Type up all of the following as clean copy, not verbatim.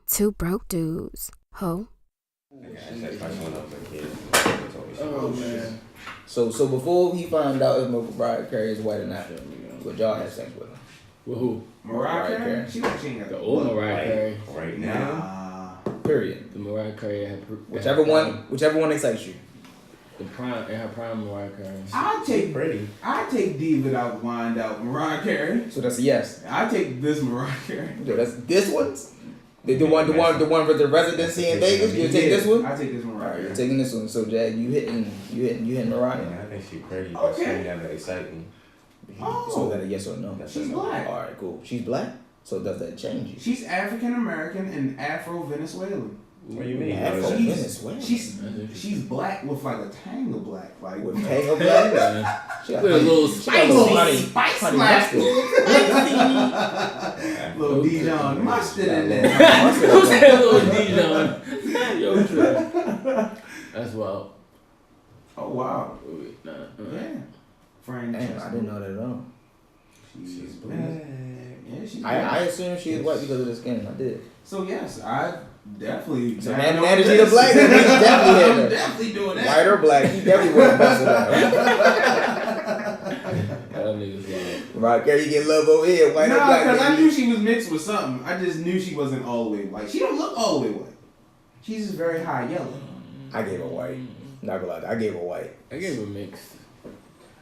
Two broke dudes. Ho. Oh man. So before he found out if Mariah Carey is white or not, would y'all have sex with her? With who? Mariah Carey? She ain't got the old Mariah Carey. Right now. Period. The Mariah Carey had whichever one excites you. The prime in her prime Mariah Carey. I take D without wind out Mariah Carey. So that's a yes. I take this Mariah Carey. So that's this one's. The one with the residency in Vegas. You take this one. I take this one right. You're taking this one. So Jag, you hitting Mariah. Yeah, I think she's pretty, but she ain't never excite me. Oh. So is that a yes or no? She's black. All right, cool. She's black. So does that change you? She's African American and Afro Venezuelan. What do you mean? Afro Venezuelan. She's black with like a tang of black, like with tang of black. She got a little spice black. Little little Dijon mustard in there. Who's that little Dijon? Yo, true. That's wild. Oh wow. Nah. Yeah. Frank. Damn, I didn't know that at all. She's black. Yeah, she's black. I assumed she was white because of the skin. I did. So yes, I definitely. So now that she's a black, then he's definitely I'm definitely doing that. White or black, he definitely would have busted up. That nigga's wild. Mariah Carey, you get love over here, white or black. Because I knew she was mixed with something. I just knew she wasn't all the way white. She don't look all the way white. She's just very high yellow. I gave her white. Not gonna lie, I gave her white. I gave her mixed.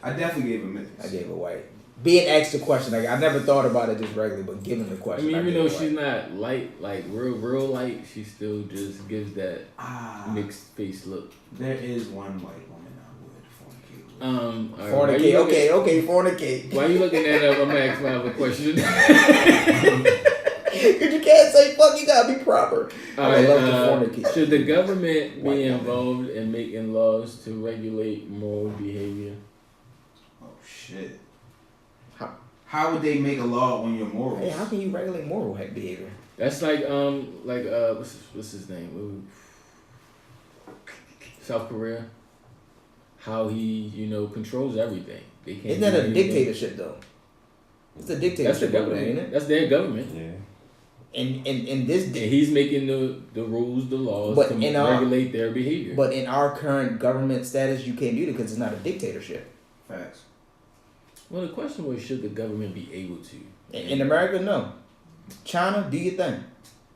I definitely gave her mixed. I gave her white. Being asked the question, like I never thought about it just regularly, but given the question, I mean, even though she's not light, like real light, she still just gives that mixed face look. There is one white woman I would fornicate. Fornicate. Okay, fornicate. Why you looking that up? I'm gonna ask my other question. Cause you can't say fuck. You gotta be proper. Should the government be involved in making laws to regulate moral behavior? Oh shit. How would they make a law on your morals? Hey, how can you regulate moral behavior? That's like what's his name? South Korea. How he controls everything. They can't. Isn't that a dictatorship though? It's a dictatorship. That's the government, ain't it? That's their government. Yeah. And this. And he's making the rules, the laws to regulate their behavior. But in our current government status, you can't do that because it's not a dictatorship. Facts. Well, the question was, should the government be able to? In America, no. China, do your thing.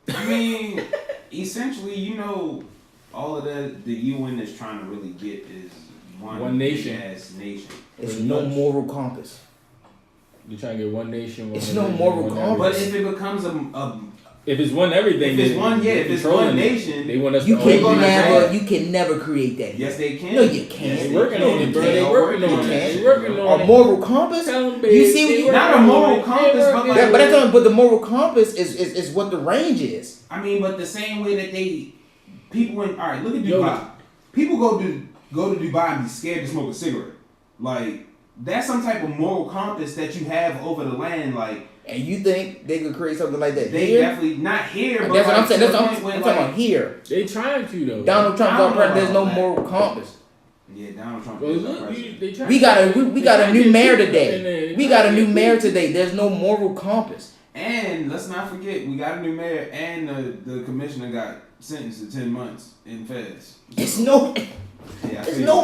I mean, essentially, all of the UN is trying to really get is one nation. Ass nation. It's no moral compass. You're trying to get one nation. It's no moral compass. But if it becomes if it's one everything, if it's one nation, they want us. You can never create that. Yes, they can. No, you can't. They're working on it, bro. They're working on it. A moral compass. You see, not a moral compass, but the moral compass is what the range is. I mean, but the same way that people look at Dubai. People go to Dubai and be scared to smoke a cigarette. Like that's some type of moral compass that you have over the land, like. And you think they could create something like that? They definitely not here. But that's what I'm saying. That's what I'm talking about here. They trying to though. Donald Trump's president. There's no moral compass. Yeah, Donald Trump. We got a new mayor today. We got a new mayor today. There's no moral compass. And let's not forget, we got a new mayor, and the commissioner got sentenced to 10 months in feds. It's no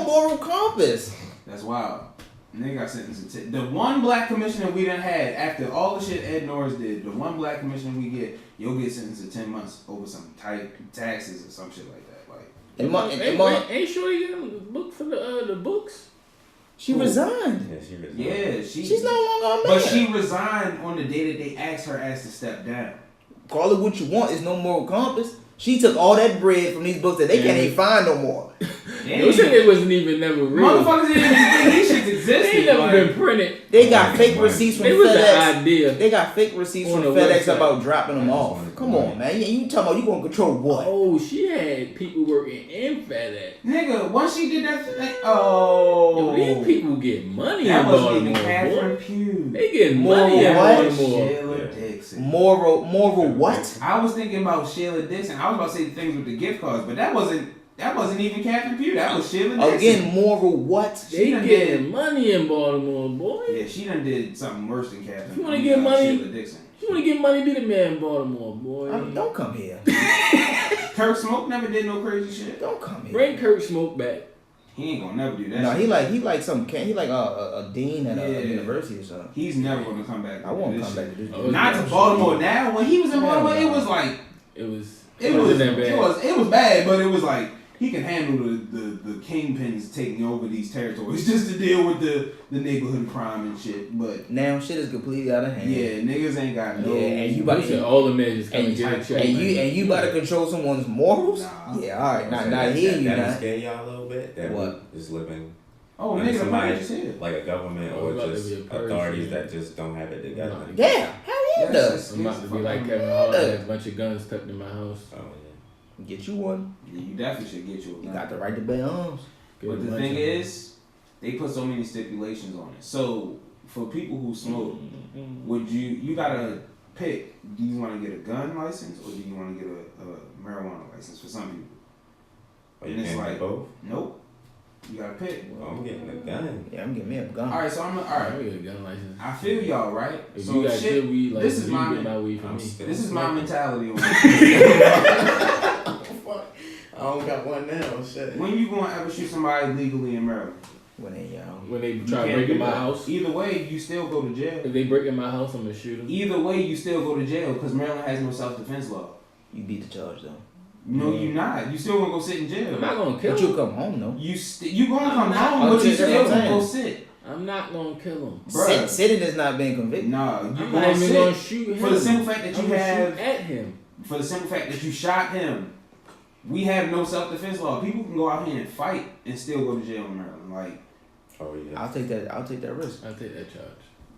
moral compass. That's wild. And they got sentenced to 10. The one black commissioner we done had after all the shit Ed Norris did, the one black commissioner we get, you'll get sentenced to 10 months over some tight taxes or some shit like that. Like, ain't sure you didn't look for the books. She resigned. Yeah, she resigned. Yeah, she's no longer a mayor. But she resigned on the day that they asked her ass to step down. Call it what you want. It's no moral compass. She took all that bread from these books that they can't even find no more. You said it wasn't even never real. Motherfuckers didn't even think these shits existed. They never been printed. They got fake receipts from FedEx. The idea. They got fake receipts from FedEx about dropping them off. Come on, man. You talking about you gonna control what? Oh, she had people working in FedEx. Nigga, once she did that thing, yo, these people get money in Baltimore. That wasn't even Catherine Pugh. They get money in Baltimore. Sheila Dixon. Moral what? I was thinking about Sheila Dixon. I was about to say the things with the gift cards, but that wasn't even Catherine Pugh. That was Sheila Dixon. Again, moral what? They getting money in Baltimore, boy. Yeah, she done did something worse than Catherine. You want to get money? Sheila Dixon. You want to get money, be the man in Baltimore, boy. Don't come here. Kirk Smoke never did no crazy shit. Don't come here. Bring Kirk Smoke back. He ain't gonna never do that. No, shit. he like a dean at a university or something. He's never gonna come back. I won't come back to this. Not to Baltimore now. When he was in Baltimore, it was like it was bad, but it was like he can handle the kingpins taking over these territories just to deal with the neighborhood crime and shit. But now shit is completely out of hand. Yeah, niggas ain't got no. Yeah, and you about to all the measures come and get a check. And you about to control someone's morals? Nah. Yeah, all right, not here. You that not scare y'all a little bit. That what is living. Oh, under nigga, the somebody money just here. like a government or just authorities that just don't have it together. Yeah, hell yeah, it does. I'm about to be like Kevin Hart, has a bunch of guns tucked in my house. Oh yeah. Get you one. Yeah, you definitely should get you a gun. You got the right to bear arms. But the thing is, they put so many stipulations on it. So for people who smoke, would you gotta pick? Do you want to get a gun license or do you want to get a marijuana license? For some people, But you and it's can't like get both. Nope. You gotta pick. Well, I'm getting a gun. Yeah, I'm getting me a gun. All right, so I'm all right. I get a gun license. I feel y'all right. If so you got shit, good weed, like this is you my get my weed from me. This is my mentality on it. I don't got one now. Shit. When you gonna ever shoot somebody legally in Maryland? When they When they You try to can't break do in my that. house. Either way, you still go to jail. If they break in my house, I'm gonna shoot them. Either way, you still go to jail because Maryland has no self-defense law. you beat the charge though. No, you not. You still gonna go sit in jail. I'm not gonna kill But you them. come home though. You gonna come not- home, but you that's what still I'm gonna saying. go sit. I'm not gonna kill them. Bruh. Sitting is not being convicted. Nah, you I'm gonna not even sit gonna shoot him. for the simple fact that I'm you gonna have. shoot at him. For the simple fact that you shot him. We have no self-defense law. People can go out here and fight and still go to jail in Maryland. Like, Oh yeah. I'll take that risk. I'll take that charge.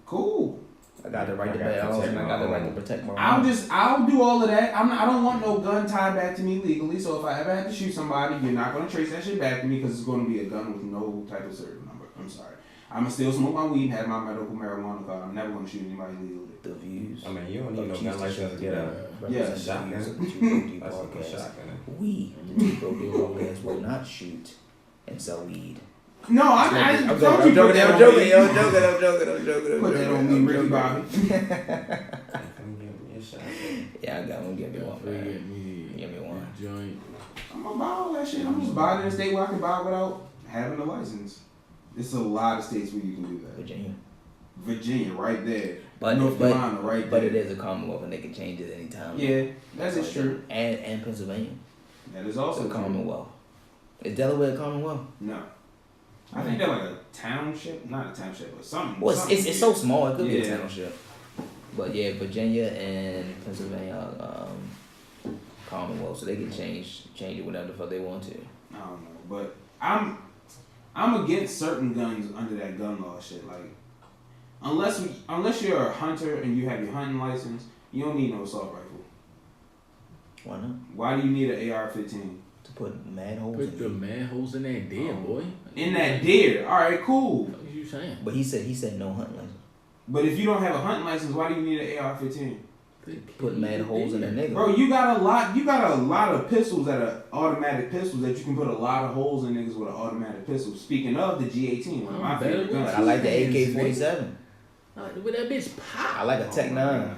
cool. I got the right to I bear gotta arms protect and I my got the right own. to protect my I'll do all of that. I don't want no gun tied back to me legally. So if I ever have to shoot somebody, you're not gonna trace that shit back to me because it's gonna be a gun with no type of serial number. I'm sorry. I'm gonna still smoke my weed and have my medical marijuana card. I'm never gonna shoot anybody legally. The views. I mean, you don't need no gun license to get a Yeah, shotgun. That's a podcast. shotgun. We, the 2Broke Podcast, will not shoot and sell weed. No, I'm joking. I'm joking. Put that on me, Ricky Bobby. Come give me a shot. Yeah, I got one. Give me one. Get Man. me Give me one. a joint. I'm gonna buy all that shit. I'm just buying in a state where I can buy without having a license. It's a lot of states where you can do that. Virginia, right there. North Carolina, right there. But it is a Commonwealth and they can change it anytime. Yeah, that is true. And Pennsylvania. That is also a Commonwealth. Is Delaware a Commonwealth? No. I think they're like a township. Not a township, but something. Well, it's so small, it could be a Yeah. township. But yeah, Virginia and Pennsylvania are Commonwealth, so they can change it whenever the fuck they want to. I don't know, but I'm against certain guns under that gun law shit. Like, unless you're a hunter and you have your hunting license, you don't need no assault rifle. Why not? Why do you need an AR-15? To put manholes Put in the it. manholes in that deer, boy. In that deer. All right, cool. What are you saying? But he said no hunting license. But if you don't have a hunting license, why do you need an AR-15? Put manholes in that nigga. Bro, you got a lot of pistols that are automatic pistols that you can put a lot of holes in niggas with an automatic pistol. Speaking of the G18, one of my favorite guns. I like the AK-47. With that bitch pop. I like a Tech 9.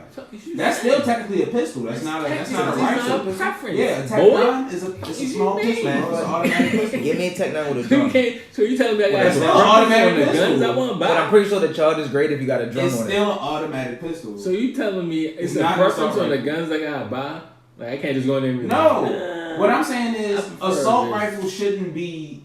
That's still technically a pistol. That's not a rifle. Preference. Yeah, a Tech 9 is a small pistol. Bro. It's an automatic pistol. Give me a Tech 9 with a drum. So you telling me I got That's a still an automatic the guns pistol. I want to buy? But I'm pretty sure the charge is great if you got a drum It's on still an automatic pistol. So you telling me it's a not preference assault on the rifle. guns I gotta buy? Like I can't just go in there and be No. like, What I'm saying is I prefer assault this. rifles shouldn't be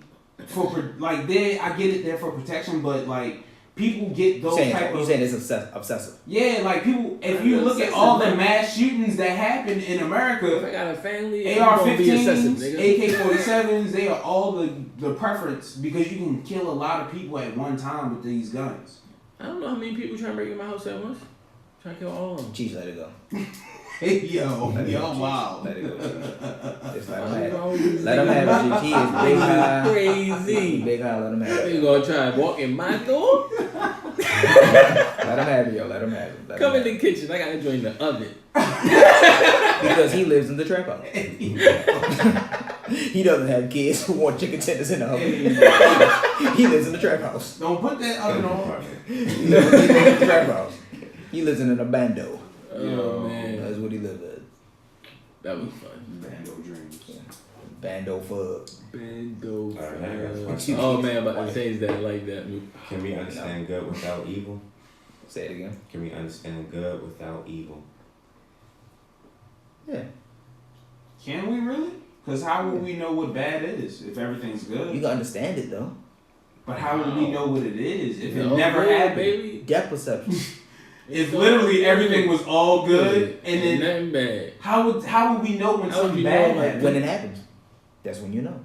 I get it there for protection, but like people get those type You of saying it's obsessive. yeah, like people. If you look at all the mass shootings that happen in if I America, got a family, I'm gonna be excessive, AR-15s, nigga. AK-47s, they are all the preference because you can kill a lot of people at one time with these guns. I don't know how many people trying to break in my house at once. Trying to kill all of them. Jeez, let it go. Hey yo, Let it go, wow. Let it go. Just let them have it. Let Let them have it. Your kids big high. Crazy. Big high, let them have it. You gonna try and walk in my door? Let them have it, yo. Let them have it. Let Come them in the kitchen. I gotta join the oven. because he lives in the trap house. He doesn't have kids who want chicken tenders in the oven. He lives in the trap house. Don't put that oven on. He lives in the trap house. He lives in an abando. Oh man, That's what he lived at. that was fun. Bando dreams. Yeah. Bando fuck. Bando. Alright, Oh man, but I changed that like that. Can we understand good without evil? Say it again. Can we understand good without evil? Yeah. Can we really? Because how would we know what bad is if everything's good? You can understand it though. But how would we know what it is if it No, never good, happened? baby. Depth perception. If literally everything was all good and then nothing bad. how would we know when How would something you bad know, like, happened? When it happens, that's when you know.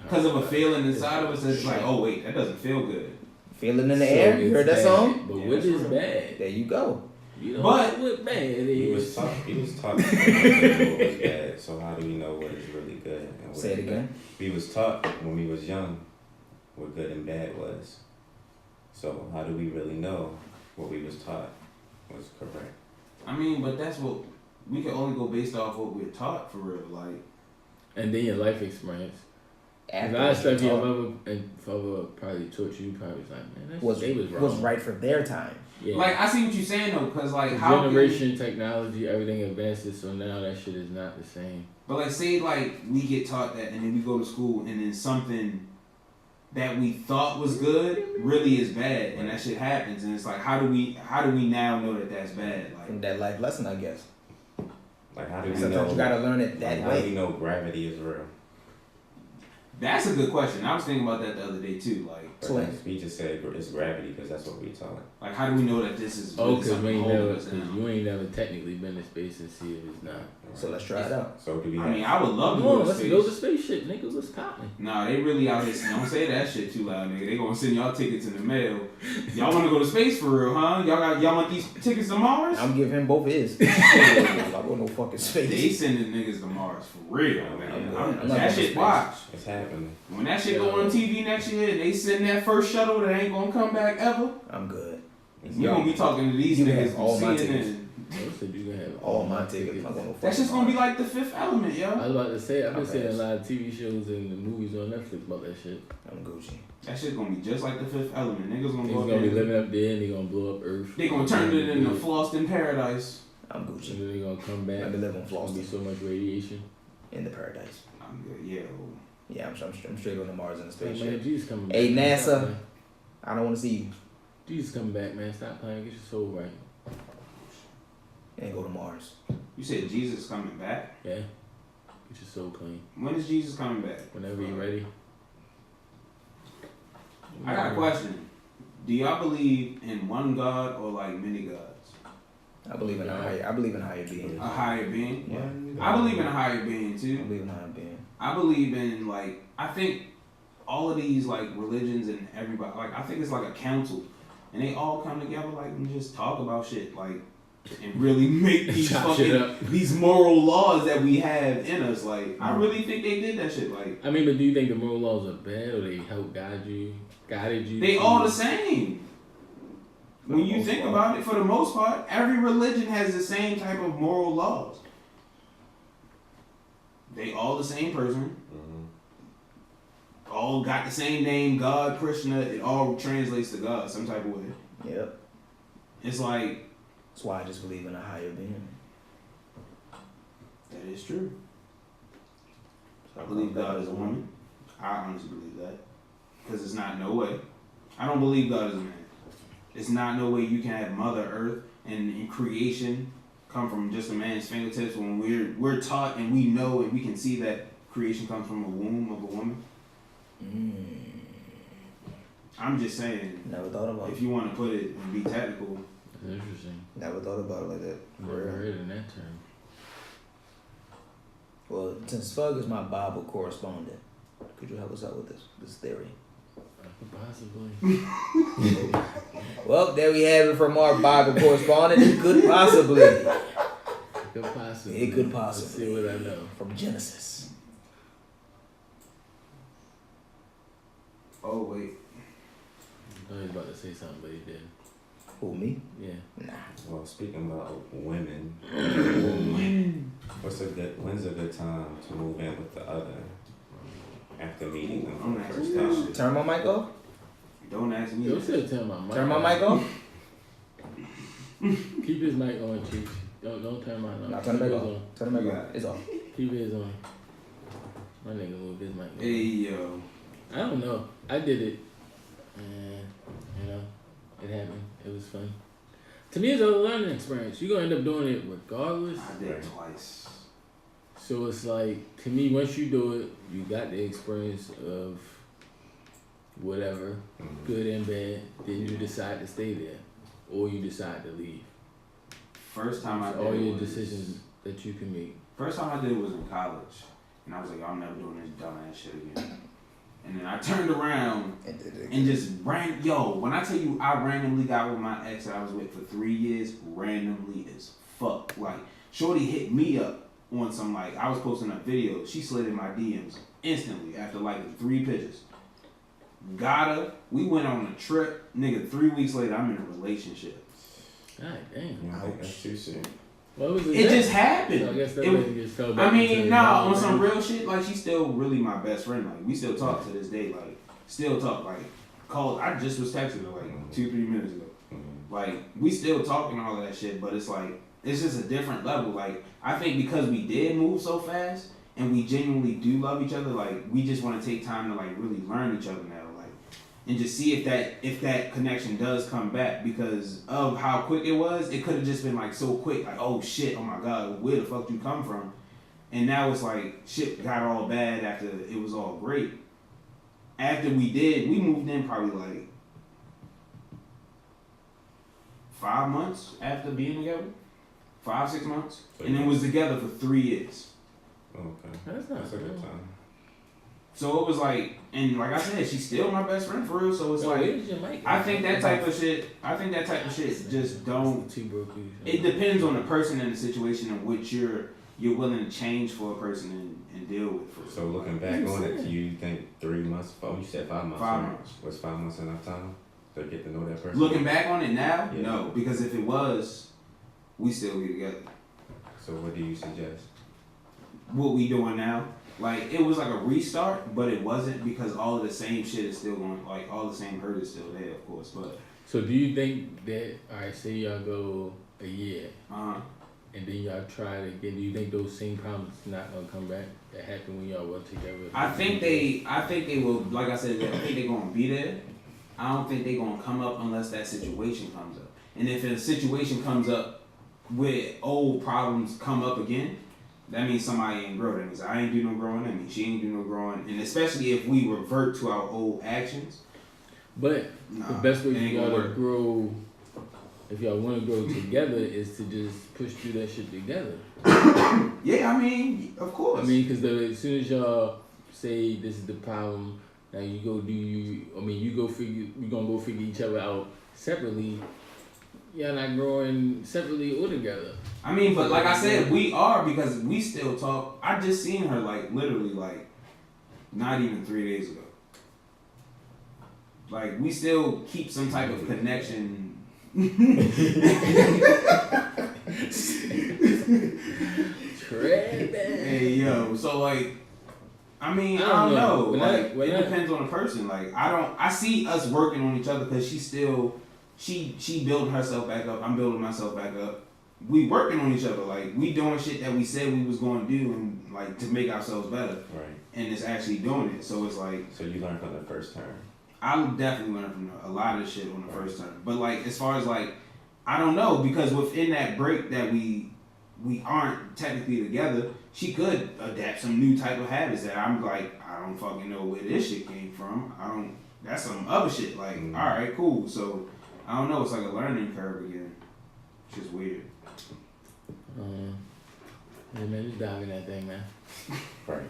Because of a feeling inside of us that's like, oh wait, that doesn't feel good. Feeling in the air. You heard that bad. song? But Yeah, what that's is real. bad? There you go. You don't But- know what bad He was is. taught what was bad. So how do we know what is really good and what Say it is again. bad? We was taught when we was young what good and bad was. So how do we really know what we was taught was correct? I mean, but that's what we can only go based off what we're taught for real. Like, And then your life experience. If After I stuff your taught mother and father probably taught you, probably was like, man, they was wrong. was right for their time. Yeah. like I see what you're saying though, because like The how generation, technology, everything advances, so now that shit is not the same. But like, say like we get taught that, and then we go to school, and then something that we thought was good really is bad, and that shit happens, and it's like, how do we now know that that's bad? Like, From that life lesson, I guess. Like how do we Sometimes know? you gotta learn it that How do we way. know gravity is real? that's a good question. I was thinking about that the other day too. So We just said it's gravity because that's what we taught. Like how do we know that this is Oh, really because something holding us down? you ain't never technically been to space and see if it's not. So let's try it out. So do we? I mean, I would love to Come on, go to let's space. go to spaceship, nigga. What's poppin'? Nah, they really out here. Don't say that shit too loud, nigga. They gonna send y'all tickets in the mail. Y'all want to go to space for real, huh? Y'all want these tickets to Mars? I'm giving him both of his. I go no fucking They space. sending niggas to Mars for real, man. I'm not that going to shit space. watch. It's happening. When that shit go on TV next year and they send that first shuttle that ain't gonna come back ever, I'm good. we gonna be talking to these You niggas have all from my CNN. tickets. They said you gonna have All my tickets. I'm going no That fucking shit's gonna be Mars. like the Fifth Element, I yo. was about to say, I've been Okay. seeing a lot of TV shows and the movies on Netflix about that shit. I'm Gucci. That shit's gonna be just like the Fifth Element. Niggas gonna Niggas go up gonna be there. living up there and they gonna blow up Earth. They gonna turn it into Floston Paradise. I'm And Gucci. then they gonna come back. I live on There's gonna be Floston so much radiation. in the paradise. I'm good, yeah. Yeah, I'm straight on the Mars in the Hey, man, spaceship. Jesus coming back. Hey, man. NASA. Stop playing. I don't want to see you. Jesus coming back, man. Stop playing. Get your soul right. And go to Mars. You said Jesus coming back. Yeah. Get your soul clean. When is Jesus coming back? Whenever you're ready. I got a question. Do y'all believe in one God or like many gods? I believe in a higher being. A higher being? Yeah. I believe in a higher being I too. believe in a higher being. I believe in like, I think all of these like religions and everybody, like I think it's like a council and they all come together like and just talk about shit like and really make these Chop shit fucking up. these moral laws that we have in us. Like I really think they did that shit. Like I mean, but do you think the moral laws are bad or they help guided you? they to- all the same. When you think about it, for the most part, every religion has the same type of moral laws. They all the same person. All got the same name, God, Krishna. It all translates to God some type of way. Yep. It's like, That's why I just believe in a higher being. that is true. I believe God is a woman. I honestly believe that. Because it's not no way. I don't believe God is a man. It's not no way you can have Mother Earth and in creation come from just a man's fingertips when we're taught and we know and we can see that creation comes from a womb of a woman. I'm just saying, Never thought about if it. you want to put it and be technical, That's interesting. Never thought about it like that. Never heard in that term. Well, since Fug is my Bible correspondent, could you help us out with this theory? Possibly. Well, there we have it from our Bible correspondent. It could possibly. Could possibly. It could Let's possibly. see what I know. From Genesis. oh wait, I thought he was about to say something, but he didn't. Who, me? Yeah. Nah. Well, speaking about women, when's a good time to move in with the other after meeting them I'm for not the first asking that time? shit. Turn my mic off? Don't ask me. Yo, that. still tell my mic. Turn my mic off? Keep his mic on, Cheech. Don't turn mine on. Nah, turn it back Keep on. his Turn it back on. It's off. Keep his on. My nigga moved his mic. Hey yo. I don't know. I did it. And, you know, it happened. It was fun. To me, it's a learning experience. You're going to end up doing it regardless. I did it twice. So it's like, to me, once you do it, you got the experience of whatever, good and bad. Then you decide to stay there. Or you decide to leave. First time I did all it your was, decisions that you can make. First time I did it was in college. And I was like, I'm never doing this dumbass shit again. And then I turned around and just when I tell you I randomly got with my ex that I was with for 3 years, randomly as fuck. Like, shorty hit me up on some, like, I was posting up videos. She slid in my DMs instantly after like 3 pictures. Got her. We went on a trip. Nigga, 3 weeks later, I'm in a relationship. God damn. That's too soon. What was It just happened. So I guess that just fell back. I mean, nah, on some real shit, like, she's still really my best friend. Like, we still talk to this day. Like, still talk. Like, called. I just was texting her like 2-3 minutes ago. Like, we still talking all of that shit, but it's like, it's just a different level. Like, I think because we did move so fast and we genuinely do love each other, like, we just want to take time to, like, really learn each other now. And just see if that connection does come back, because of how quick it was. It could have just been like so quick, like, oh shit, oh my god, where the fuck you come from? And now it's like shit got all bad after it was all great. After we moved in probably like 5 months after being together, 5-6 months, and then was together for 3 years. Okay, That's a good time. So it was like, and like I said, she's still my best friend for real. So it's I think that type of shit just don't. It depends on the person and the situation in which you're willing to change for a person and deal with. So looking back on it, do you think 3 months? You said 5 months. 5 months. Was 5 months enough time to get to know that person? Looking back on it now, Yeah. no, because if it was, we still be together. So what do you suggest? What we doing now? Like, it was like a restart, but it wasn't, because all of the same shit is still going, like, all the same hurt is still there, of course, but. So do you think that, alright, say y'all go a year, and then y'all try it again, do you think those same problems not gonna come back that happened when y'all were together? I think they will, like I said, I think they're gonna be there. I don't think they're gonna come up unless that situation comes up. And if a situation comes up where old problems come up again, that means somebody ain't grow. That means I ain't do no growing. That means she ain't do no growing. And especially if we revert to our old actions. But the best way for y'all to grow, if y'all want to grow together, is to just push through that shit together. Yeah, I mean, of course. I mean, because as soon as y'all say this is the problem, now you go we gonna go figure each other out separately. Y'all not growing separately or together. I mean, but like I said, we are, because we still talk. I just seen her, like, literally, like, not even 3 days ago. Like, we still keep some type of connection. Hey, yo, so, like, I mean, I don't know. Like, it depends on the person. Like, I see us working on each other, because she's still, she building herself back up. I'm building myself back up. We working on each other. Like, we doing shit that we said we was going to do, and, like, to make ourselves better. Right. And it's actually doing it. So it's like. So you learned from the first term. I definitely learned from a lot of shit on the first term. But, like, as far as, like, I don't know, because within that break that we aren't technically together, she could adapt some new type of habits that I'm like, I don't fucking know where this shit came from. That's some other shit. Like, all right, cool. So, I don't know. It's like a learning curve again. It's just weird. Yeah, man, just dive in that thing, man. Right.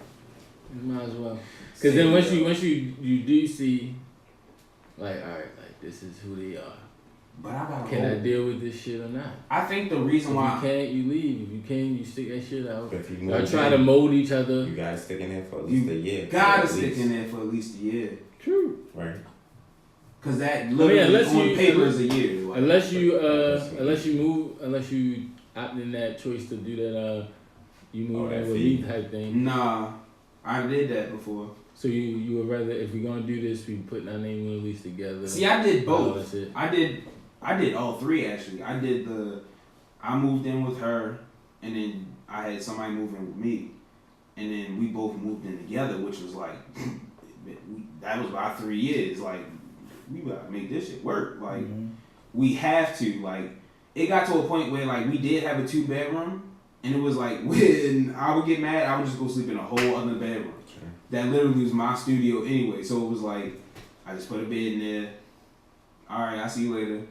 You might as well. Because then once you do see, like, all right, like, this is who they are. But I gotta Can I deal with this shit or not? I think the reason why. If you can't, you leave. If you can, you stick that shit out. But if you y'all try to mold each other. You gotta stick in there for at least a year. Gotta stick in there for at least a year. True. Right. Because that literally on paper is a year. Like, unless you opt in that choice to do that, you move in with me type thing. Nah, I did that before. So you would rather, if we're gonna do this, we put our name and release together. See, I did both. I did all three actually. I I moved in with her, and then I had somebody move in with me, and then we both moved in together, which was like, that was about 3 years. Like, we gotta make this shit work. Like, we have to. Like, it got to a point where like we did have a 2-bedroom, and it was like when I would get mad, I would just go sleep in a whole other bedroom. Sure. That literally was my studio anyway. So it was like, I just put a bed in there. All right, I'll see you later.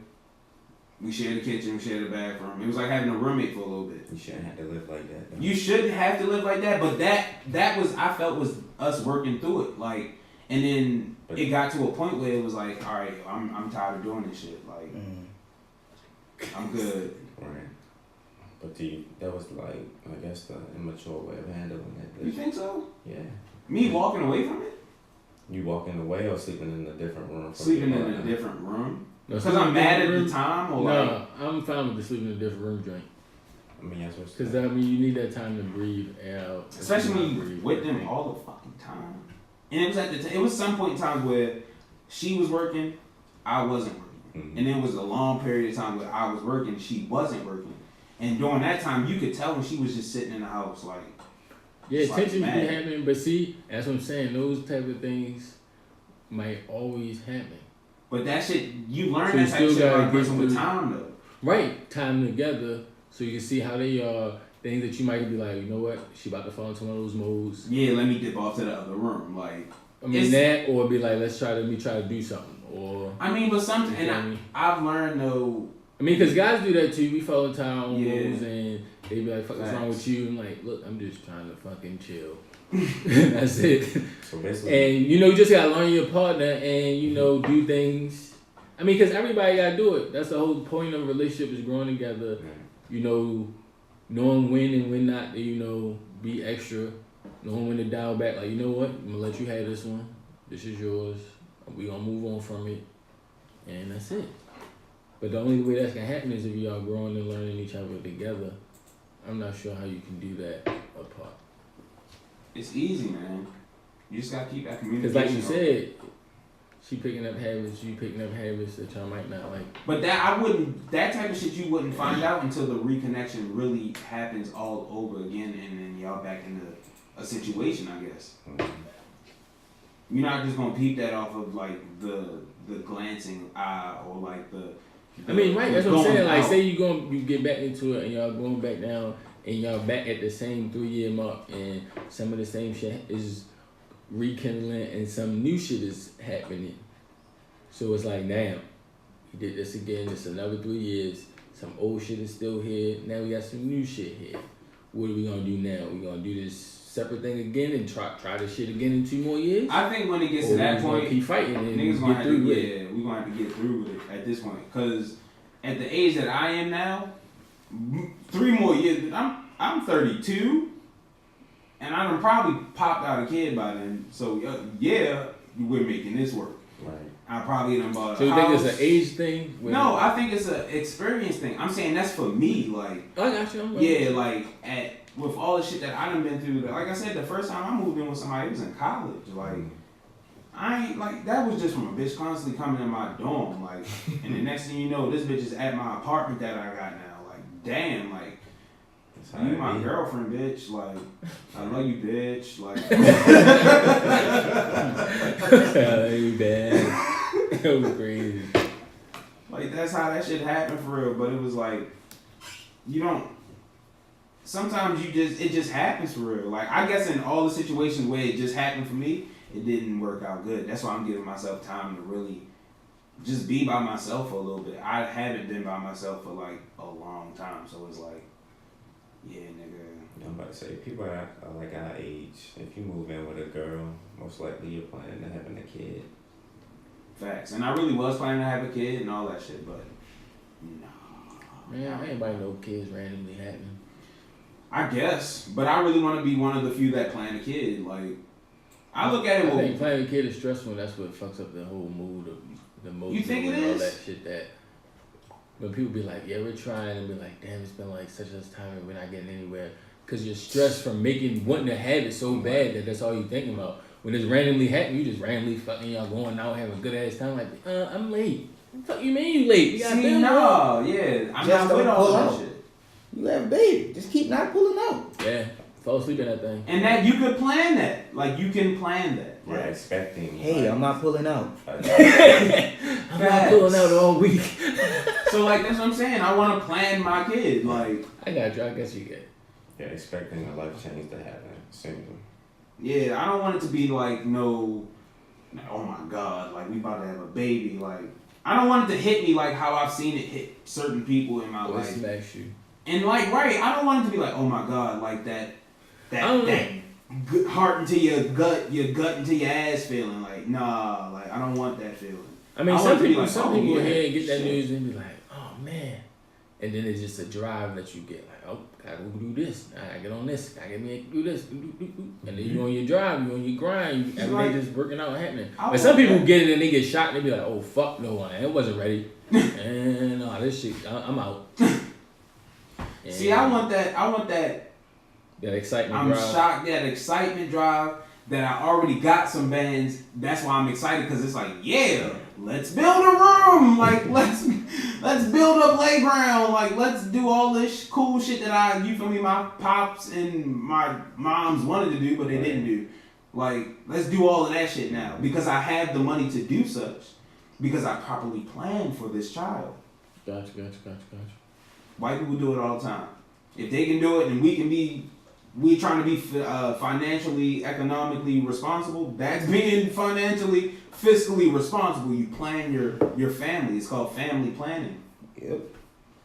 We shared the kitchen, we shared the bathroom. It was like having a roommate for a little bit. You shouldn't have to live like that, though. You shouldn't have to live like that, but that was, I felt, was us working through it. Like, and then it got to a point where it was like, all right, I'm tired of doing this shit. Like, I'm good. Right. But that was like, I guess, the immature way of handling it. You think so? Yeah. Me walking away from it? You walking away or sleeping in a different room? Sleeping in a different room? Because I'm mad at the time? Or no, I'm fine with the sleeping in a different room joint. I mean, that's what's... Because, I mean, you need that time to breathe out. Especially when you with them all the fucking time. And it was it was some point in time where she was working, I wasn't working. And then it was a long period of time where I was working, she wasn't working. And during that time, you could tell when she was just sitting in the house, like... Yeah, tension be happening, but see, that's what I'm saying. Those type of things might always happen. But that shit, you learn that type of shit by a person with time, though. Right, time together, so you can see how they are. Things that you might be like, you know what, she about to fall into one of those modes. Yeah, let me dip off to the other room, like. I mean that, or be like, let me try to do something, or. I mean, but something, and I've learned though. I mean, because guys do that too. We fall into our own modes, and they be like, "Fuck, what's wrong with you?" I'm like, "Look, I'm just trying to fucking chill." That's it. So basically, and you just gotta learn your partner, and do things. I mean, because everybody gotta do it. That's the whole point of a relationship, is growing together. Knowing when and when not to be extra, knowing when to dial back. Like, you know what, I'm gonna let you have this one. This is yours. We gonna move on from it, and that's it. But the only way that's gonna happen is if y'all growing and learning each other together. I'm not sure how you can do that apart. It's easy, man. You just gotta keep that communication. Because like you said, she picking up habits, you picking up habits that y'all might not like. But that type of shit you wouldn't find out until the reconnection really happens all over again, and then y'all back into a situation, I guess. You're not just gonna peep that off of like the glancing eye or like the I mean, right, that's what I'm saying. Like, say you get back into it and y'all going back down and y'all back at the same 3-year mark and some of the same shit is rekindling and some new shit is happening. So it's like, damn, we did this again. It's another 3 years. Some old shit is still here. Now we got some new shit here. What are we gonna do now? We gonna do this separate thing again and try this shit again in 2 more years? I think when it gets to that point, keep fighting and niggas gonna get through with it. We're gonna have to get through with it at this point. Cause at the age that I am now, 3 more years, I'm 32, and I done probably popped out a kid by then. So yeah, we're making this work. Right. I probably done bought a house. So you think it's an age thing? No, I think it's an experience thing. I'm saying that's for me. Like, I got you. Yeah, like with all the shit that I done been through. Like I said, the first time I moved in with somebody, it was in college. Like, I ain't like that was just from a bitch constantly coming in my dorm. Like, and the next thing you know, this bitch is at my apartment that I got now. Like, damn, like. You my girlfriend, bitch. Like, I love you, bitch. Like, I love you, bad. That was crazy. Like, that's how that shit happened for real. But it was like, you don't. Sometimes it just happens for real. Like, I guess in all the situations where it just happened for me, it didn't work out good. That's why I'm giving myself time to really just be by myself for a little bit. I haven't been by myself for like a long time, so it's like. Yeah, nigga. I'm about to say, people are like our age. If you move in with a girl, most likely you're planning to having a kid. Facts. And I really was planning to have a kid and all that shit, but no. Man, anybody know kids randomly happen. I guess. But I really want to be one of the few that plan a kid. Like, I look at it. I think planning a kid is stressful. That's what fucks up the whole mood of the mood. You think it and is? all that shit that. But people be like, yeah, we're trying, and be like, damn, it's been like such a time and we're not getting anywhere. Because you're stressed from wanting to have it so bad that's all you're thinking about. When it's randomly happening, you just randomly fucking y'all going out having a good ass time. Like, I'm late. What the fuck you mean you late? We got yeah. I'm just not with all that shit. You have a baby. Just keep not pulling out. Yeah. Fall asleep in that thing. And that you could plan that. Like, you can plan that. You're expecting. Hey, like, I'm not pulling out. I'm not pulling out all week. So, like, that's what I'm saying. I want to plan my kid. Like, I got you. I guess you get it. You're expecting a life change to happen soon. yeah, I don't want it to be like, no, oh my God, like, we about to have a baby. Like, I don't want it to hit me like how I've seen it hit certain people in my life. Smash you. And, like, right, I don't want it to be like, oh my God, like that heart into your gut into your ass feeling. Like, nah, like, I don't want that feeling. I mean, I some want it to be people, like, some oh, people yeah, here get that shit. news and be like, oh man, and then it's just a drive that you get. Like, oh, gotta go do this. I gotta get on this. Gotta get me do this. And then you on your drive, you on your grind. Every day just working out and happening. But some people get it and they get shot and they be like, oh fuck no, I wasn't ready. And this shit, I'm out. See, I want that. That excitement I'm drive. shocked that excitement drive that I already got some bands. That's why I'm excited, because it's like, yeah, let's build a room. Like, let's build a playground. Like, let's do all this cool shit that you feel me, my pops and my moms wanted to do, but they didn't do. Like, let's do all of that shit now, because I have the money to do such, because I properly planned for this child. Gotcha. White people do it all the time. If they can do it and we trying to be financially, economically responsible. That's being financially, fiscally responsible. You plan your family. It's called family planning. Yep.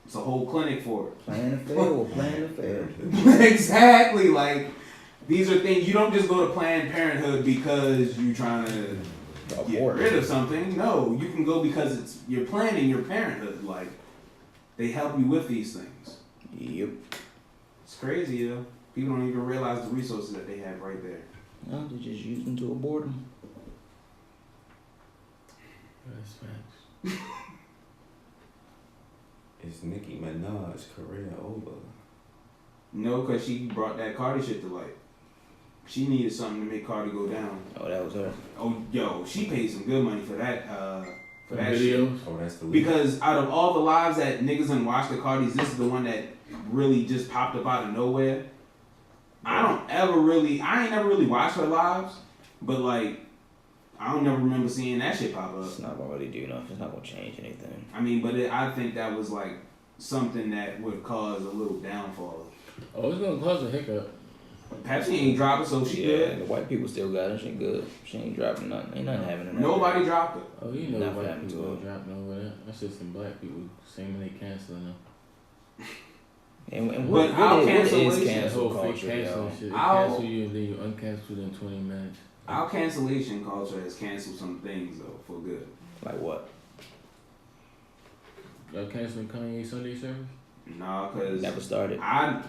It's a whole clinic for it. Plan to fail. Plan to fail. Exactly. Like, these are things, you don't just go to Planned Parenthood because you're trying to get rid of something. No, you can go because you're planning your parenthood. Like, they help you with these things. Yep. It's crazy, though. People don't even realize the resources that they have right there. No, they just use them to abort them. That's facts. Is Nicki Minaj's career over? No, because she brought that Cardi shit to light. She needed something to make Cardi go down. Oh, that was her. Oh, yo, she paid some good money for that. For that videos. shit. Oh, that's the Because out of all the lives that niggas done watched the Cardis, this is the one that really just popped up out of nowhere. I ain't never really watched her lives, but like, I don't never remember seeing that shit pop up. It's not gonna really do nothing. It's not gonna change anything. I mean, but I think that was like something that would cause a little downfall. Oh, it's gonna cause a hiccup. Pepsi ain't dropping, so she good. The white people still got it. She good. She ain't dropping nothing. Ain't nothing happening. Nobody dropped it. Oh, you know Nothing white happened people to don't drop over that. That's just some black people saying they canceling them. And But what our is cancellation- That cancel whole fake culture, canceling yo? shit. They I'll- cancel you and then you uncancel in 20 minutes. Our cancellation culture has canceled some things though for good. Like what? Y'all canceling Kanye Sunday service? Nah, cause Never started. I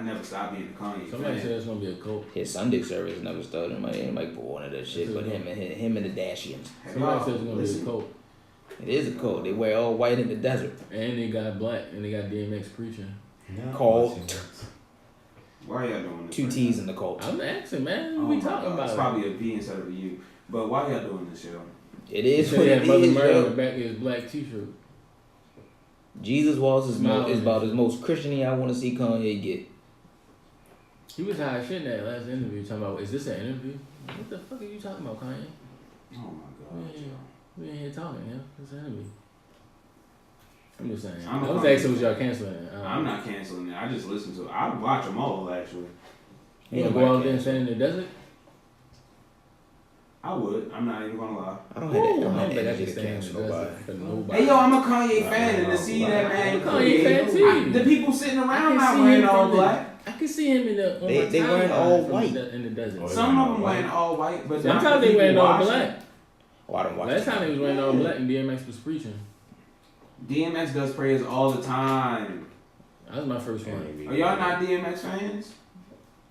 never stopped being a Kanye Somebody fan. said it's gonna be a cult. His Sunday service never started. Anybody put one of that shit, but him and the Dashians. Have Somebody y'all said it's gonna be a listened? cult. It is a cult. They wear all white in the desert. And they got black and they got DMX preaching. Called Why y'all doing this? 2 right T's now? in the cult. I'm asking, man. Oh What we my talking God, about? It's probably a V instead of a U. But why y'all doing this, yo? It He is said what he it had Mother is, Mary on the yo. back of his black t-shirt. Jesus Walls is Smiling. about as most Christian-y I want to see Kanye get. He was high as shit in that last interview talking about, is this an interview? What the fuck are you talking about, Kanye? Oh my God, Yeah. yo. We ain't here talking, yeah? It's an interview. I'm just saying. I'm I was a- asking was y'all canceling it. I'm not canceling it. I just listen to it. I watch them all actually. You gonna go out there and stand in the desert? I would. I'm not even gonna lie. I don't have that. I don't I have don't think I energy can to stand in cancel the nobody. desert for nobody. Hey yo, I'm a Kanye fan, and to see that man, I'm a Kanye fan too. The people sitting I around can not see wearing him all from the- black. I can see him in the. On They- my they wearing timeline all from white. in the desert. Oh, Some of them wearing all white, but not Sometimes the they wearing people all watching. black. Oh, I don't watch Last that. time they was wearing all black and DMX was preaching. DMX does prayers all the time. That was my first one. Are y'all not DMX fans?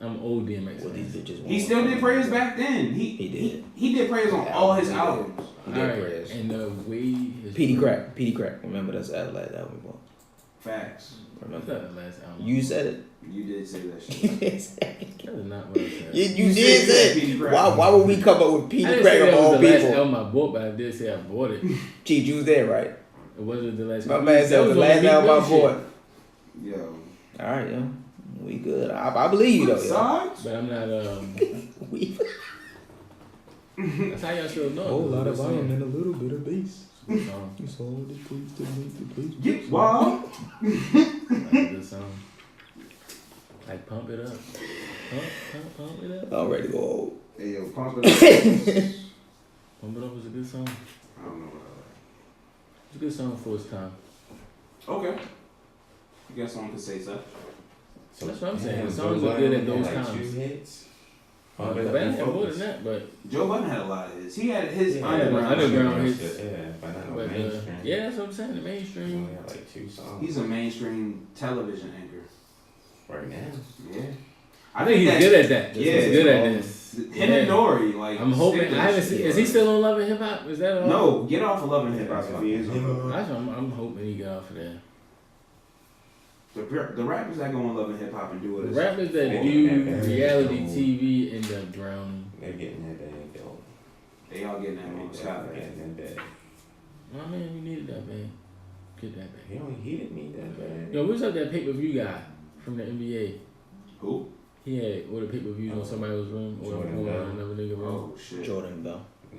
I'm an old DMX. What these fan. bitches He want. still did prayers back then. He did. He did prayers on Yeah, all his he did. albums. He All did right, prayers. and the way his Petey Crack. Remember that's the last album we bought. Facts. That's Remember? not the last album. You said it. You did say that shit. You did say it. That is not what I said. You You did said say Petey it. Crack. Why would we come up with I Petey didn't Crack say of that all was the last people? album I bought, but I did say I bought it. Cheech, you was there, right? It wasn't the last. My man said it was the on last Meek album I Mill shit. bought. Yo, All right, yo. We good. I believe you, though, yo. Sides? But I'm not, We that's how y'all should know. a lot of volume and a little bit of bass. Good song. It's all the place to make the place. Get wild. That's a good song. Like, pump it up. Pump it up. I'm ready to go. Hey, yo, pump it up. Pump it up was a good song. I don't know what It's a good song for its time. Okay. I guess someone could say so. So That's what I'm saying. damn, The songs Joe are good at Budden those had, like, times. 2 hits. The Pump It Up band and had more Focus. than that, but Joe Budden had a lot of hits. He had his Yeah, underground hits. Yeah, but not no But, mainstream. yeah, that's what I'm saying. The He mainstream. only had like 2 songs. He's a mainstream television anchor. right now. Yeah. I think he's good at that. Yeah. He's good at this. Him and Nori, like. I'm hoping. stick to I haven't this seen. shit. Is he still on Love and Hip Hop? Is that all? No, get off of Love and Hip Hop Yeah, if he is on Love. That's what I'm hoping he got off of there. The rappers that go on Love and Hip Hop and do it. The rappers that Yeah, do yeah, reality yeah. TV end up drowning. They're getting that bag though. They all getting that on Scott. Getting that bag. Oh man, we needed that bag. Get that bag. He didn't need that bag. Yo, what's up that pay-per-view guy from the NBA? Who? He had what the pay-per-views on somebody else's room or Jordan Bell. another nigga room. Oh shit. Jordan Bell. Yeah.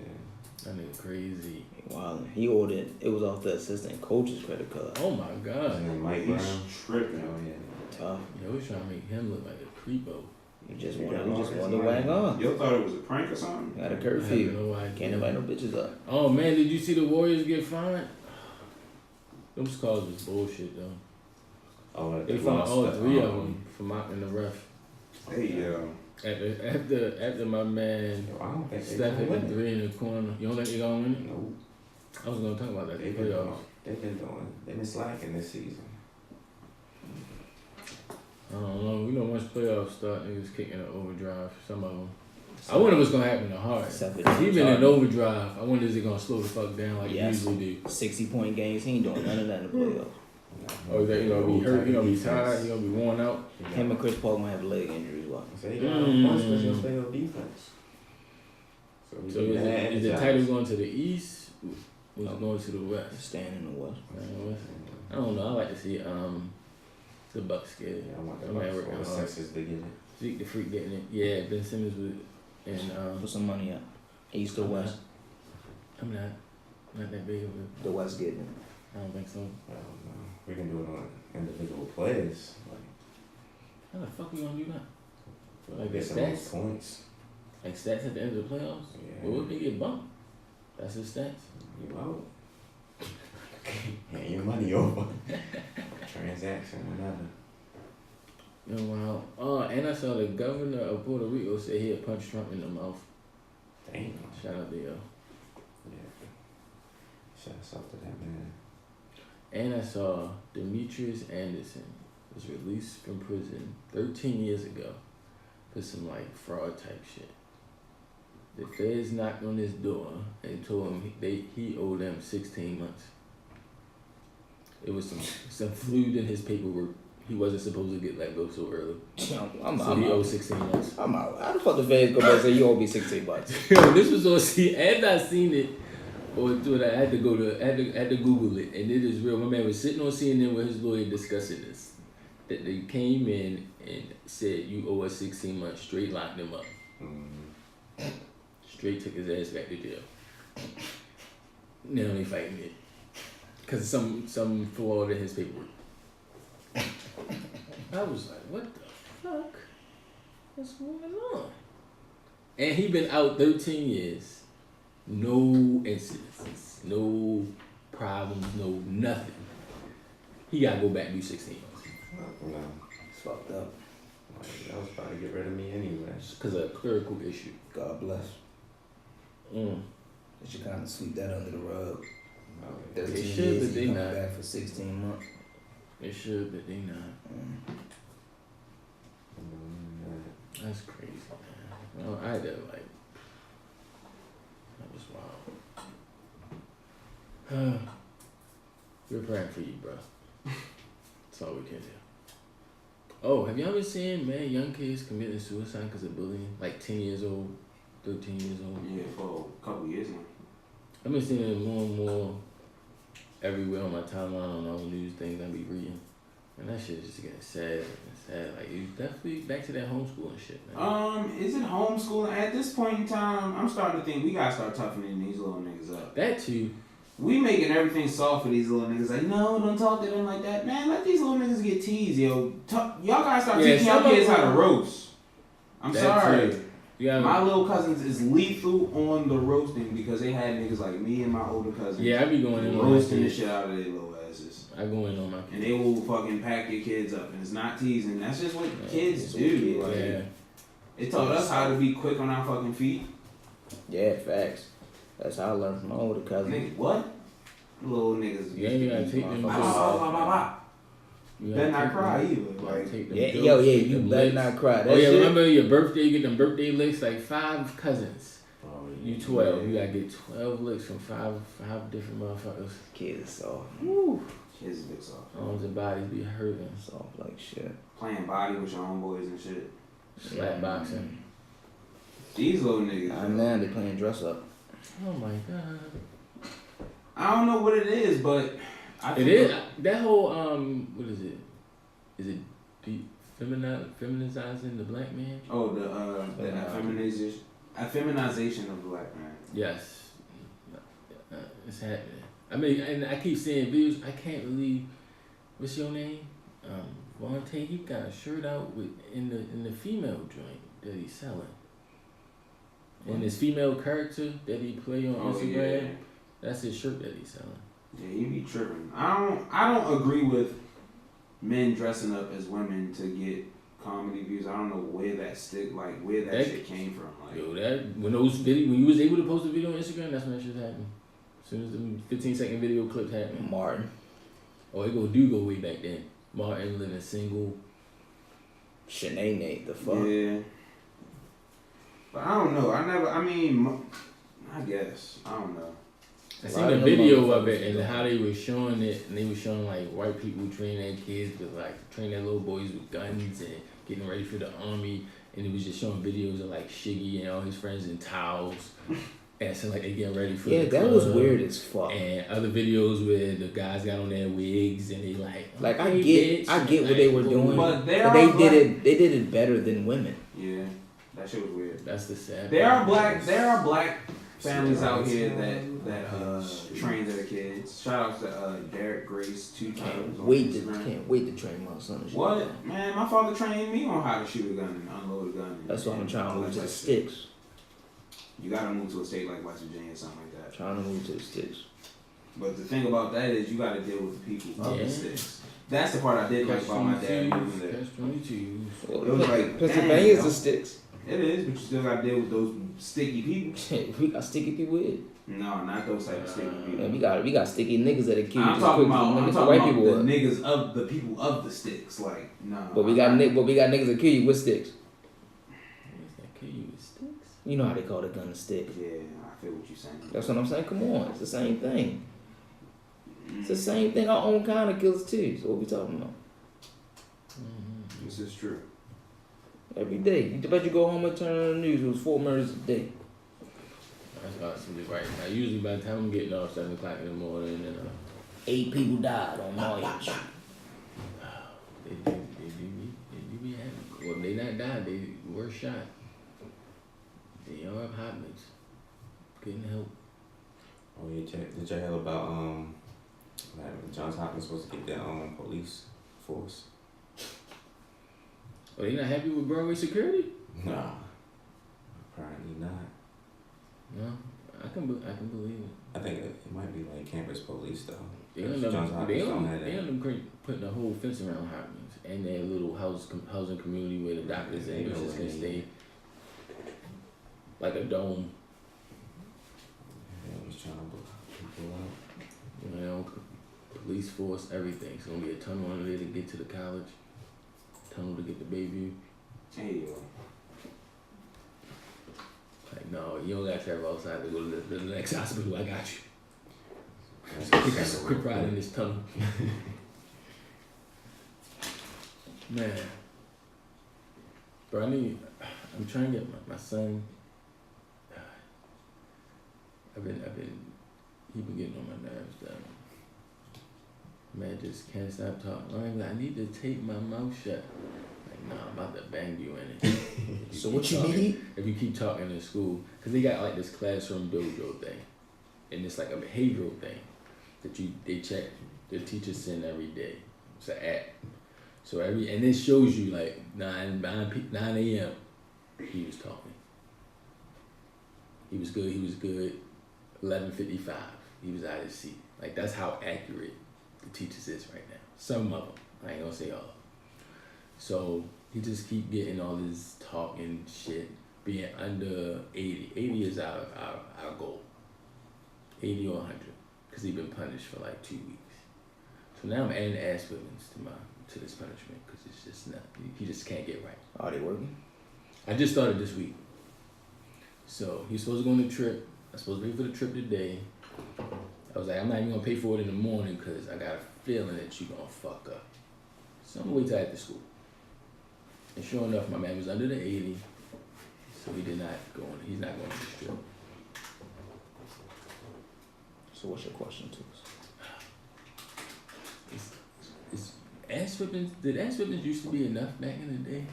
That nigga crazy. Wow. He ordered, it was off the assistant coach's credit card. Oh my And god. then Mike He's Brown. tripping. Oh yeah. Tough. Yo, we trying to make him look like a creepo. You just You want got to all this wag on. Yo thought it was a prank or something. Got a I curfew. have no idea. Can't invite no bitches up. Oh man, did you see the Warriors get fined? Those calls was bullshit though. Oh, They fined all 3 of them for mocking the ref. Hey yo. After my man Yo, I don't think they Steph gonna hit win the it. 3 in the corner. You don't think they gonna win it? No, I was gonna talk about that. they've The been playoffs. they've been slacking this season. I don't know. We know once playoffs start, niggas kicking an overdrive. Some of them. I wonder what's gonna happen to Hart. Except for Cause he been in Jordan. overdrive. I wonder is he gonna slow the fuck down like Yes. he usually do? 60-point games. He ain't doing none of that in the playoffs. Or is that you gonna be hurt? You gonna be tired? You gonna be worn out? Him and Chris Paul gonna have leg injuries. Why? So he got points because he'll play on defense. So is the title going to the east? Or is it going to the west? Staying in the West. I don't know. I like to see the Bucks get it. Yeah, I want the That man Bucks working or the hard. Sixers to get it. Zeke the Freak getting it. Yeah, Ben Simmons with and Put some money up. East or West. I'm not that big of a. The West getting it. I don't think so. I don't know. We can do it on individual players. Like, How the fuck we gonna do that? Like the get the most stats? points. Like stats at the end of the playoffs? Yeah. What would they get bumped? That's his stats. You out. Hand your money over. Transaction, whatever. Oh wow. And I saw the governor of Puerto Rico say he had punched Trump in the mouth. Damn. Shout out to yo. Yeah. Shouts out to that man. And I saw Demetrius Anderson was released from prison 13 years ago for some like fraud type shit. The feds knocked on his door and told him he owed them 16 months. It was some fluid in his paperwork. He wasn't supposed to get let go so early. I'm So he out. owed 16 months. I'm out. How the fuck the feds go back and say you owe me $16? Yo, this was on see after I seen it on Twitter, I had to Google it, and it is real. My man was sitting on CNN with his lawyer discussing this. That they came in and said you owe us 16 months, straight locked him up. Straight took his ass back to jail. Now they fighting it. Cause some flaw in his paperwork. I was like, what the fuck? What's going on? And he been out 13 years. No incidents, no problems, no nothing. He gotta go back and do 16 months. No. It's fucked up. Like, I was about to get rid of me anyway. Because of a clerical issue. God bless. They should kind of sweep that under the rug. 13 They should, years, but he they coming not. back for 16 months. They should, but they not. That's crazy, man. Well, I had to like. That was wild. We're praying for you, bro. That's all we can do. Oh, have y'all been seeing, man, young kids committing suicide because of bullying? Like 10 years old, 13 years old. Yeah, for a couple years now. I've been seeing it more and more everywhere on my timeline on all the news things I be reading. And that shit is just getting sad. Sad. Like, you definitely back to that homeschooling shit, man. Is it homeschooling? At this point in time, I'm starting to think we gotta start toughening these little niggas up. That too. We making everything soft for these little niggas. Like, no, don't talk to them like that. Man, let these little niggas get teased, yo. Y'all gotta start teaching y'all kids how to roast. I'm sorry. Yeah, my little cousins is lethal on the roasting because they had niggas like me and my older cousins. Yeah, I be going in roasting the shit out of their little asses. I go in on my kids. And they will fucking pack your kids up, and it's not teasing. That's just what kids do. Like, it taught us how to be quick on our fucking feet. Yeah, facts. That's how I learned from my older cousin. Nigga, what? Little niggas. Yeah, you gotta take them. You better not cry either. Like, you better not cry. That shit. Remember your birthday? You get them birthday licks, like 5 cousins. You 12. You gotta get 12 licks from five different motherfuckers. Kids soft. Woo. Kids big soft. Arms and bodies be hurting. Soft like shit. Playing body with your own boys and shit. Slap boxing. These little niggas. Now they playing dress up. Oh my god. I don't know what it is, but it is that whole what is it? Is it feminizing the black man? Oh, the feminization of the black man. Yes, it's happening. I mean, and I keep seeing videos. I can't believe. What's your name? Vontae. He got a shirt out in the female joint that he's selling. And his female character that he play on Instagram. Yeah. That's his shirt that he's selling. Yeah, he be tripping. I don't agree with men dressing up as women to get comedy views. I don't know where that shit came from. Like, yo, when you was able to post a video on Instagram, that's when that shit happened. As soon as the 15-second video clips happened. Martin. Oh, it go way back then. Martin living single. Shanae, the fuck. Yeah. But I don't know. I guess. I don't know. I seen a video of it and how they were showing it, and they were showing like white people training their kids with training their little boys with guns and getting ready for the army, and it was just showing videos of like Shiggy and all his friends in towels, and so like they getting ready for the that was weird as fuck. And other videos where the guys got on their wigs and they I get what they were doing, but they did it better than women. Yeah, that shit was weird. That's the sad. There are black families out here that train their kids. Shout out to Derek Grace 2 times. Can't wait to train my son. What? Man, my father trained me on how to shoot a gun and unload a gun. That's why I'm trying to move to the sticks. You gotta move to a state like West Virginia or something like that. Trying to move to the sticks. But the thing about that is you gotta deal with the people of the sticks. That's the part I did like about my dad moving there. Well, it was like Pennsylvania's the sticks. It is, but you still gotta deal with those sticky people. We got sticky people with. No, not those type of sticky people. Man, we got sticky niggas that kill you. I'm talking about the niggas of the people of the sticks. Like, no. But we got niggas that kill you with sticks. Niggas that kill you with sticks? You know how they call the gun a stick. Yeah, I feel what you're saying. That's what I'm saying. Come on, it's the same thing. It's the same thing. Our own kind of kills too. So what we talking about? Mm-hmm. This is true. Every day. You bet you go home and turn on the news, it was 4 murders a day. That's absolutely right. Now, usually by the time I'm getting off 7 o'clock in the morning, and 8 people died on March. They do be happy. Well, they not died, they were shot. They all have hot mix. Couldn't help. Oh yeah, did you hear about Johns Hopkins supposed to get their own police force? Oh, they not happy with Broadway security? Nah, apparently not. No, I can believe it. I think it might be like campus police though. They end up putting a whole fence around Hopkins and their little housing community where the doctors and nurses can stay, like a dome. Yeah, I was trying to block people out. You know, police force, everything. So gonna be a tunnel under there to get to the college. Tunnel to get to Bayview. Hey, yo. Like, no, you don't gotta travel outside to go to the next hospital. I got you. That's a quick ride in this tunnel. Man. Bro, I'm trying to get my son. He been getting on my nerves, though. Man just can't stop talking. I'm like, I need to tape my mouth shut. Like, nah, I'm about to bang you in it. So what you need? If you keep talking in school, because they got like this classroom dojo thing, and it's like a behavioral thing that they check the teachers send every day. It's an app. So and it shows you like 9 a.m. he was talking. He was good. 11:55. He was out of his seat. Like that's how accurate the teachers is right now. Some of them. I ain't gonna say all of them. So he just keep getting all this talking shit, being under 80. 80 is our goal. 80 or 100, because he been punished for like 2 weeks. So now I'm adding ass whippings to this punishment, because it's just not, he just can't get right. Are they working? I just started this week. So he's supposed to go on a trip. I'm supposed to pay for the trip today. I was like, I'm not even gonna pay for it in the morning because I got a feeling that you're gonna fuck up. So I'm gonna wait till after school. And sure enough, my man was under the 80, so he's not going on this trip. So what's your question to us? Is ass whippings, did ass whippings used to be enough back in the day?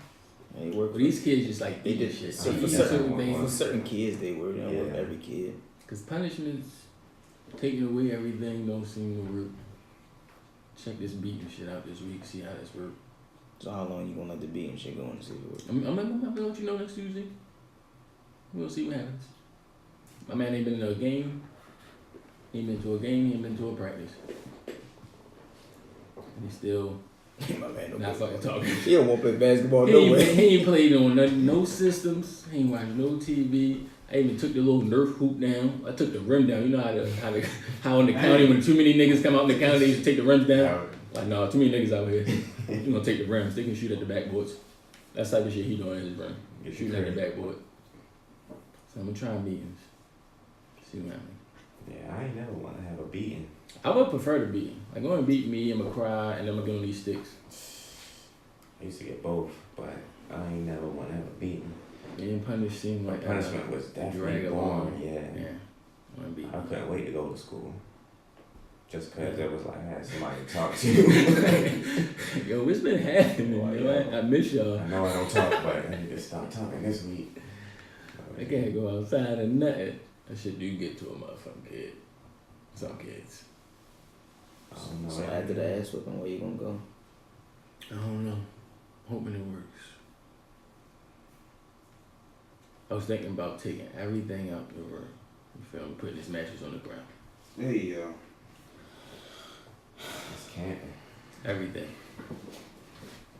They work. But these kids just like They eating did shit. so They for eat for certain kids they work. They don't work Yeah. every kid. Because punishments, taking away everything, don't seem to work. Check this beating shit out this week, see how this works. So how long you gonna let the beat and shit go and see if it works? I'm gonna let you know next Tuesday. We'll see what happens. My man ain't been in a game. He ain't been to a game. He ain't been to a practice. And he's still My man don't not play. fucking talking. He don't want to play basketball He no ain't, way. he ain't played on no systems. He ain't watched no TV. I even took the little Nerf hoop down. I took the rim down. You know how in the county when too many niggas come out in the county, they used to take the rims down. Like no, too many niggas out here. You gonna take the rims? They can shoot at the backboards. That's the type of shit he doing in his rim. Shooting at the backboard. So I'm gonna try meetings. See what happens. Yeah, I ain't never want to have a beating. I would prefer to beat him. Like, go and beat me, I'm gonna cry, and then I'm gonna get on these sticks. I used to get both, but I ain't never want to have a beating. Being punished seemed My like punishment was definitely drag boring, along. yeah. Yeah, I wanna beat I him. couldn't wait to go to school. Just because it was like I had somebody to talk to. Yo, what's been happening, Boy, man? I miss y'all. I know I don't talk, but I need to stop talking this week. I can't go outside or nothing. That shit do get to a motherfucking kid. Some kids. I don't know. So after the ass whipping, where you gonna go? I don't know. Hoping it works. I was thinking about taking everything out the room. You feel me? Putting this mattress on the ground. There you go. It's camping. Everything.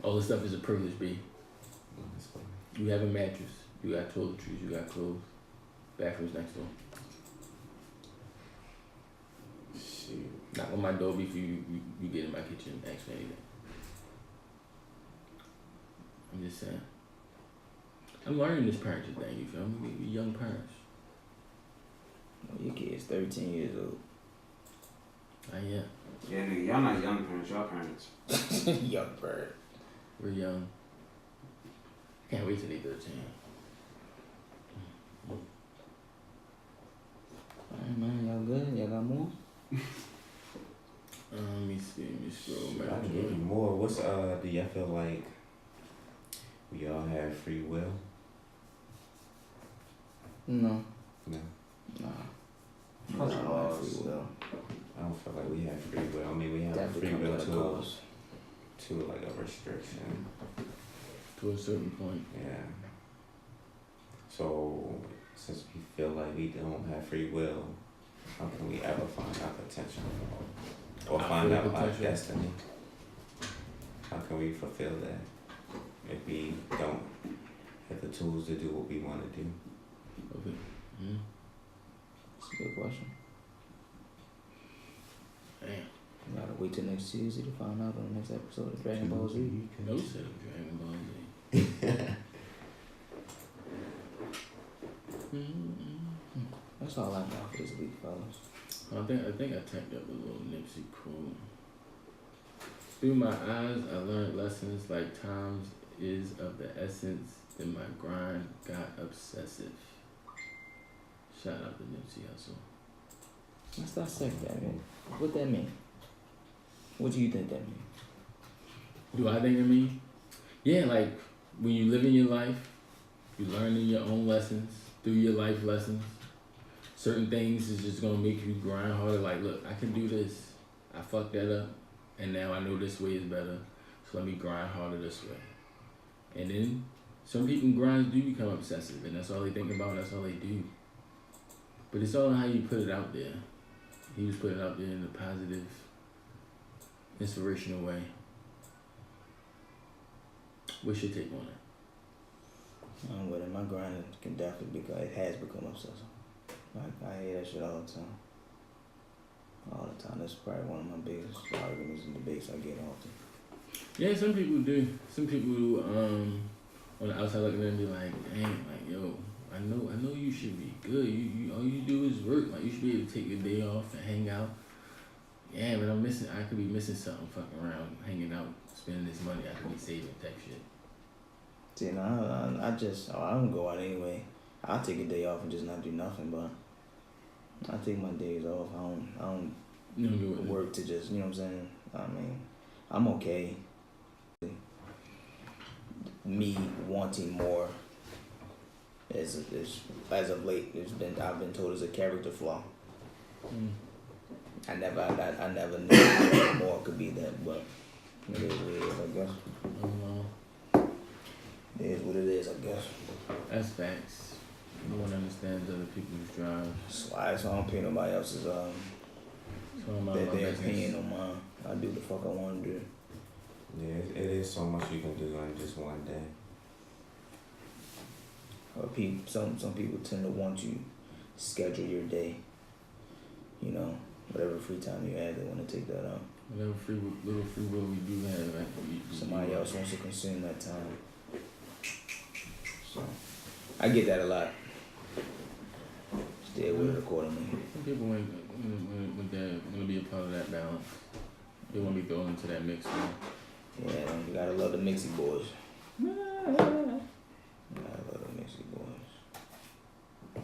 All this stuff is a privilege, B. You have a mattress. You got toiletries. You got clothes. Bathrooms next door. Shoot. Knock on my door before you get in my kitchen and ask for anything. I'm just saying. I'm learning this parenting thing, you feel me? We young parents. Well, your kid's 13 years old. I am. Yeah, nigga, y'all not young parents, y'all parents. Young bird. We're young. Can't wait till they 13. Alright, man, y'all good? Y'all got more? Let me see. Let me scroll Shoot, I back can to give you it. more. What's do y'all feel like we all have free will? No. No. Nah. Plus Nah, laws. free will. I don't feel like we have free will. I mean, we have Definitely free will comes at a cost. to like a restriction. To a certain point. Yeah. So since we feel like we don't have free will, how can we ever find our potential or Our find full out our potential. destiny? How can we fulfill that if we don't have the tools to do what we want to do? Okay. Mm. That's a good question. Damn. You gotta wait till next Tuesday to find out on the next episode of Dragon Ball Z. No set of Dragon Ball Z. That's all I got for this week, fellas. I think I tacked up a little Nipsey quote. Through my eyes, I learned lessons like time is of the essence. Then my grind got obsessive. Shout out to Nipsey Hussle. Let's dissect that, man. What that mean? What do you think that means? Do I think it mean? Yeah, like when you live in your life, you learning your own lessons through your life lessons. Certain things is just gonna make you grind harder. Like, look, I can do this. I fucked that up, and now I know this way is better. So let me grind harder this way. And then some people's grinds do become obsessive, and that's all they think about. That's all they do. But it's all on how you put it out there. He was putting it out there in a positive, inspirational way. What's your take on it? I'm with it. My grind can definitely it has become obsessive. I hear that shit all the time. All the time. That's probably one of my biggest arguments and debates I get often. Yeah, some people do. Some people on the outside looking at me like, dang, like, yo, I know you should be good. You all you do is work. Like, you should be able to take your day off and hang out. Yeah, but I could be missing something fucking around, hanging out, spending this money I could be saving type shit. See, no, I don't go out anyway. I'll take a day off and just not do nothing, but I take my days off. I don't work to just, you know what I'm saying? I mean, I'm okay. Me wanting more as of late, I've been told it's a character flaw. I never knew more could be that, but it is what it is, I guess. It is what it is, I guess. That's facts. No one understands other people's drives. So I don't pay nobody else's their opinion on mine. I do the fuck I want to do. Yeah, it is so much you can do in just one day. Some people tend to want you schedule your day. You know, whatever free time you have, they want to take that out. Whatever little free will we do have, right? Somebody else wants to consume that time. So, I get that a lot. Stay with it accordingly. Some people want to be a part of that balance. They want to be thrown into that mix, man. Yeah, you gotta love the mixy boys. You gotta love the mixy boys.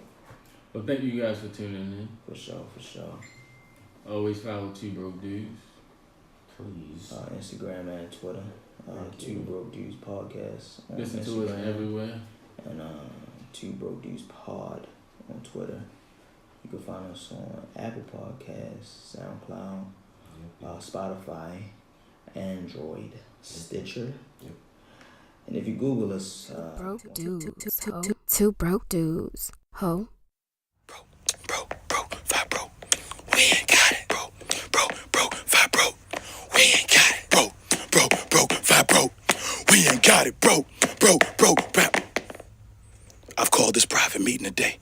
Well, thank you guys for tuning in. For sure. Always follow 2Brokedudes. Please. Instagram and Twitter. 2Brokedudespodcast. Listen to us everywhere. And 2Brokedudespod on Twitter. You can find us on Apple Podcasts, SoundCloud, Spotify, Android, Stitcher. Yep. And if you Google us, Two broke dudes. Ho. Broke, five broke. We ain't got it. Broke, five broke. We ain't got it. Broke, five broke. We ain't got it. Broke, rap. I've called this private meeting today.